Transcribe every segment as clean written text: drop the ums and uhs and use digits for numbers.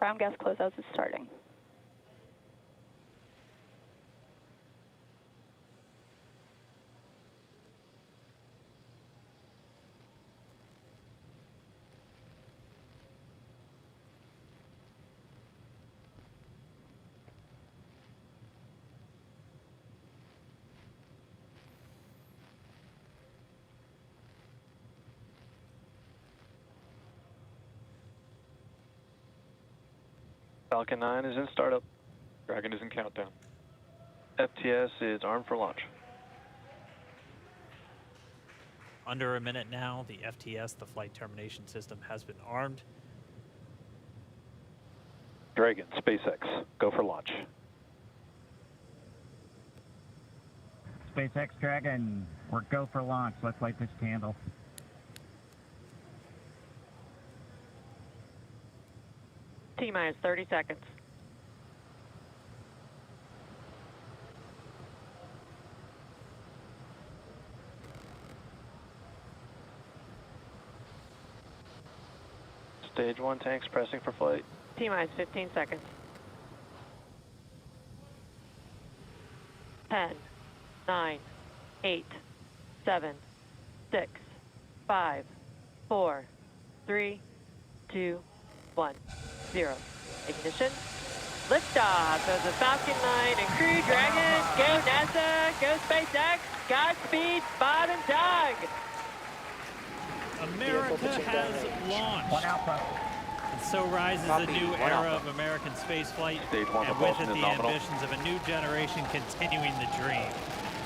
Ground gas closeouts is starting. Falcon 9 is in startup. Dragon is in countdown. FTS is armed for launch. Under a minute now, the FTS, the flight termination system, has been armed. Dragon, SpaceX, go for launch. SpaceX Dragon, we're go for launch. Let's light this candle. T-minus 30 seconds. Stage 1 tanks pressing for flight. T-minus 15 seconds. 10, 9, 8, 7, 6, 5, 4, 3, 2, 1, 0. Ignition. Liftoff of the Falcon 9 and Crew Dragon. Go NASA, go SpaceX, Godspeed, Bob and Doug. America has launched. And so rises a new era of American spaceflight, and with it the ambitions of a new generation continuing the dream.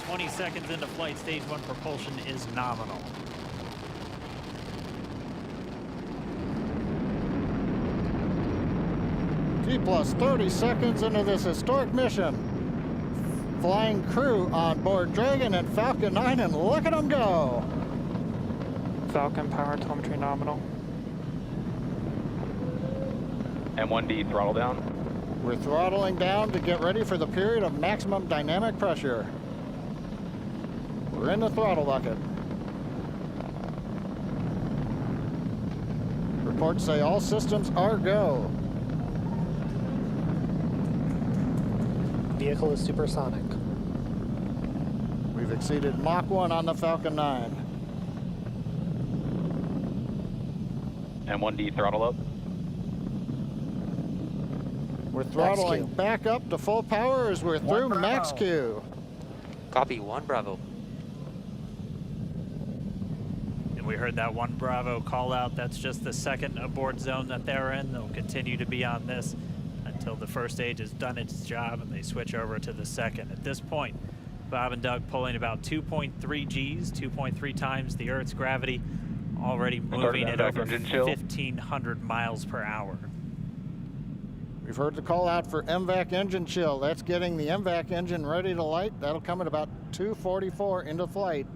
20 seconds into flight, stage 1 propulsion is nominal. T plus 30 seconds into this historic mission. Flying crew on board Dragon and Falcon 9, and look at them go. Falcon power telemetry nominal. M1D throttle down. We're throttling down to get ready for the period of maximum dynamic pressure. We're in the throttle bucket. Reports say all systems are go. Vehicle is supersonic. We've exceeded Mach 1 on the Falcon 9. M1D throttle up. We're throttling back up to full power as we're through max Q. Copy, 1 Bravo. And we heard that 1 Bravo call out. That's just the second abort zone that they're in. They'll continue to be on this until the first stage has done its job and they switch over to the second. At this point, Bob and Doug pulling about 2.3 Gs, 2.3 times the Earth's gravity, already moving at over 1,500 miles per hour. We've heard the call out for MVAC engine chill. That's getting the MVAC engine ready to light. That'll come at about 2:44 into flight.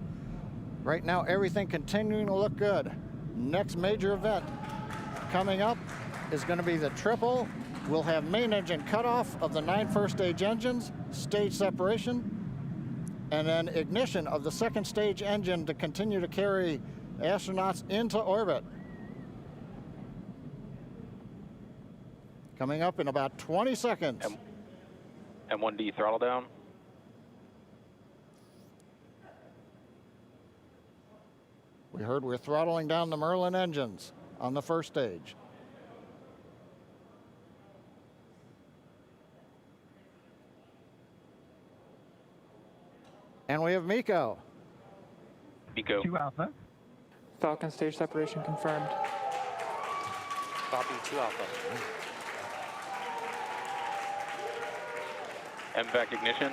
Right now, everything continuing to look good. Next major event coming up is going to be the triple. We'll have main engine cutoff of the 9 first stage engines, stage separation, and then ignition of the second stage engine to continue to carry astronauts into orbit. Coming up in about 20 seconds. M1D throttle down. We heard we're throttling down the Merlin engines on the first stage. And we have MECO. MECO. 2 Alpha. Falcon stage separation confirmed. Copy, 2 Alpha. MVAC ignition.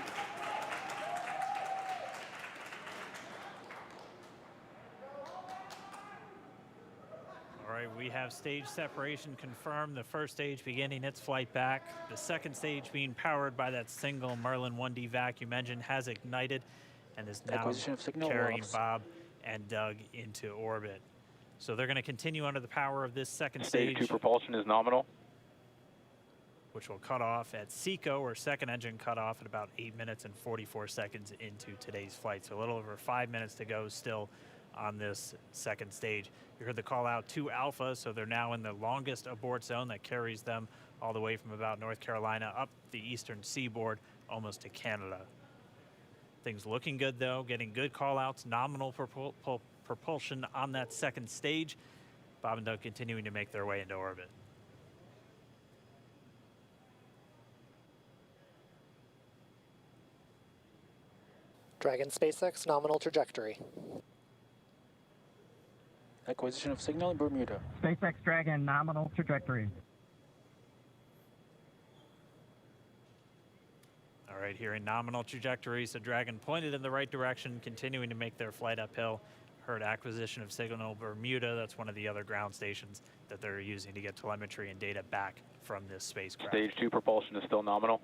All right, we have stage separation confirmed. The first stage beginning its flight back. The second stage being powered by that single Merlin 1D vacuum engine has ignited and is now carrying Bob and Doug into orbit. So they're going to continue under the power of this second stage. Stage 2 propulsion is nominal. Which will cut off at SECO, or second engine cut off at about 8 minutes and 44 seconds into today's flight. So a little over 5 minutes to go still on this second stage. You heard the call out to Alpha, so they're now in the longest abort zone that carries them all the way from about North Carolina up the eastern seaboard, almost to Canada. Things looking good though, getting good call outs, nominal propulsion on that second stage. Bob and Doug continuing to make their way into orbit. Dragon SpaceX, nominal trajectory. Acquisition of signal in Bermuda. SpaceX Dragon, nominal trajectory. All right, here in nominal trajectory, so Dragon pointed in the right direction, continuing to make their flight uphill. Heard acquisition of signal Bermuda. That's one of the other ground stations that they're using to get telemetry and data back from this spacecraft. Stage 2 propulsion is still nominal.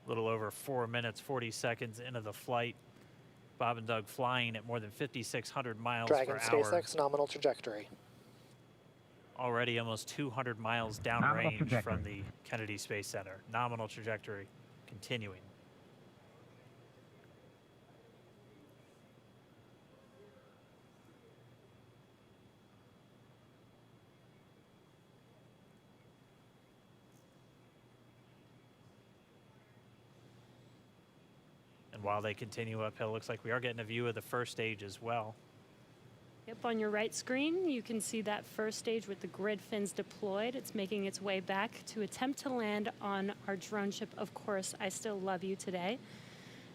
A little over 4 minutes, 40 seconds into the flight. Bob and Doug flying at more than 5,600 miles Dragon per hour. SpaceX, nominal trajectory. Already almost 200 miles downrange from the Kennedy Space Center. Nominal trajectory continuing. And while they continue uphill, looks like we are getting a view of the first stage as well. Yep, on your right screen, you can see that first stage with the grid fins deployed. It's making its way back to attempt to land on our drone ship, Of Course, I Still Love You today.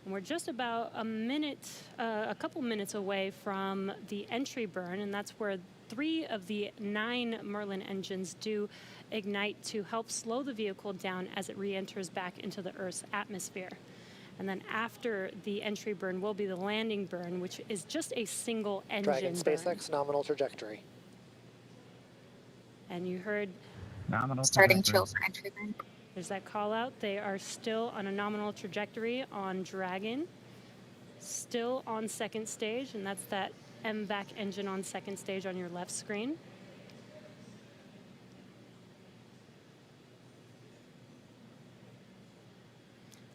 And we're just about a couple minutes away from the entry burn, and that's where 3 of the 9 Merlin engines do ignite to help slow the vehicle down as it re-enters back into the Earth's atmosphere. And then after the entry burn will be the landing burn, which is just a single engine Dragon SpaceX, nominal trajectory. And you heard Nominal starting trajectory. chill for entry burn. there's that call out. They are still on a nominal trajectory on Dragon, still on second stage, and that's that MVAC engine on second stage on your left screen.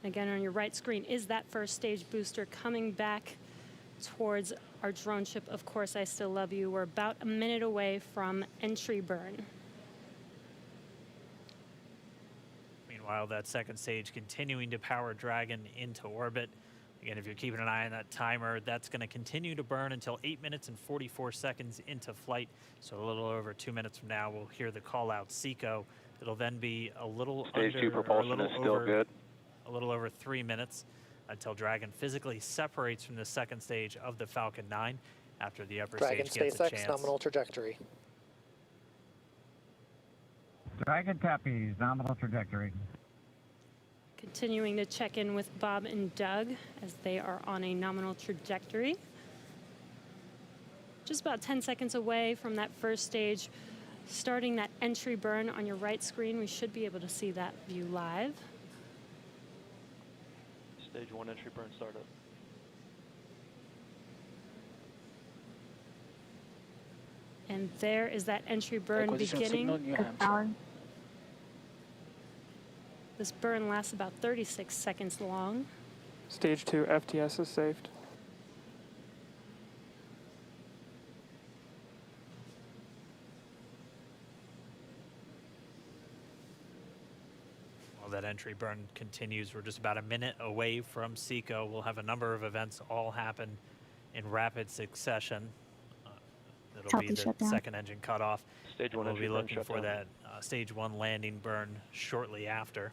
Again, on your right screen is that first stage booster coming back towards our drone ship, Of Course, I Still Love You. We're about a minute away from entry burn. Meanwhile, that second stage continuing to power Dragon into orbit. Again, if you're keeping an eye on that timer, that's going to continue to burn until 8 minutes and 44 seconds into flight. So a little over 2 minutes from now, we'll hear the call out SECO. It'll then be a little Stage 2 propulsion is still good. A little over 3 minutes until Dragon physically separates from the second stage of the Falcon 9 after the upper Dragon stage gets a SpaceX, chance. nominal trajectory. Dragon copies, nominal trajectory. Continuing to check in with Bob and Doug as they are on a nominal trajectory. Just about 10 seconds away from that first stage, starting that entry burn on your right screen. We should be able to see that view live. Stage 1 entry burn startup. And there is that entry burn beginning. This burn lasts about 36 seconds long. Stage 2 FTS is saved. While that entry burn continues, we're just about a minute away from SECO. We'll have a number of events all happen in rapid succession. It'll be the second engine cutoff. Stage 1 we'll entry be burn looking for that stage 1 landing burn shortly after.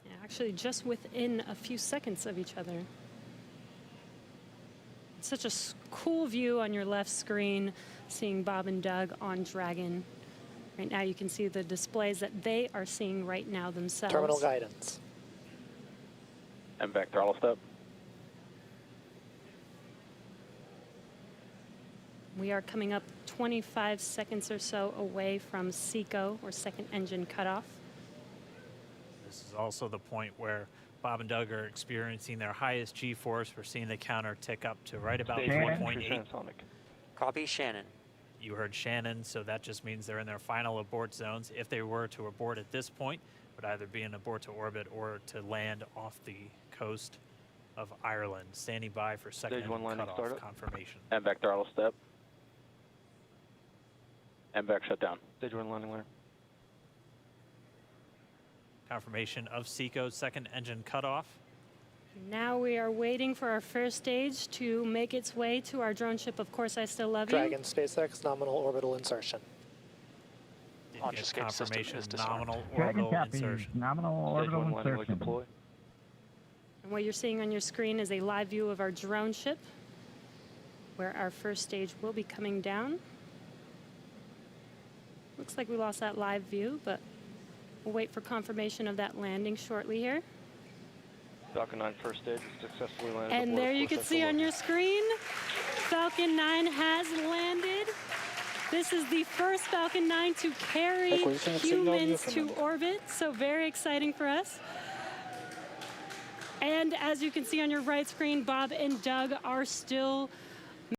Yeah, actually, just within a few seconds of each other. It's such a cool view on your left screen, seeing Bob and Doug on Dragon. Right now, you can see the displays that they are seeing right now themselves. Terminal guidance. MVAC throttle step. We are coming up 25 seconds or so away from SECO, or second engine cutoff. This is also the point where Bob and Doug are experiencing their highest G-force. We're seeing the counter tick up to right about Stage 1, 3.8. transonic. Copy Shannon. You heard Shannon, so that just means they're in their final abort zones. If they were to abort at this point, it would either be an abort to orbit or to land off the coast of Ireland. Standing by for second Stage 1 engine landing cutoff startup. confirmation. MVAC throttle step. MVAC shut down. Stage 1 landing layer. Confirmation of SECO's second engine cutoff. Now we are waiting for our first stage to make its way to our drone ship. Of course, I still love you. Dragon, SpaceX, nominal orbital insertion. Did Launch get escape system confirmation is disarmed. nominal Dragon orbital copies. insertion. Nominal Stage orbital 1 landing leg insertion. deploy. And what you're seeing on your screen is a live view of our drone ship, where our first stage will be coming down. Looks like we lost that live view, but we'll wait for confirmation of that landing shortly here. Falcon 9 first stage is successfully landed. And aboard there you course can see on your screen, Falcon 9 has landed. This is the first Falcon 9 to carry Acquisition of signal humans to Newfoundland. orbit, so very exciting for us. And as you can see on your right screen, Bob and Doug are still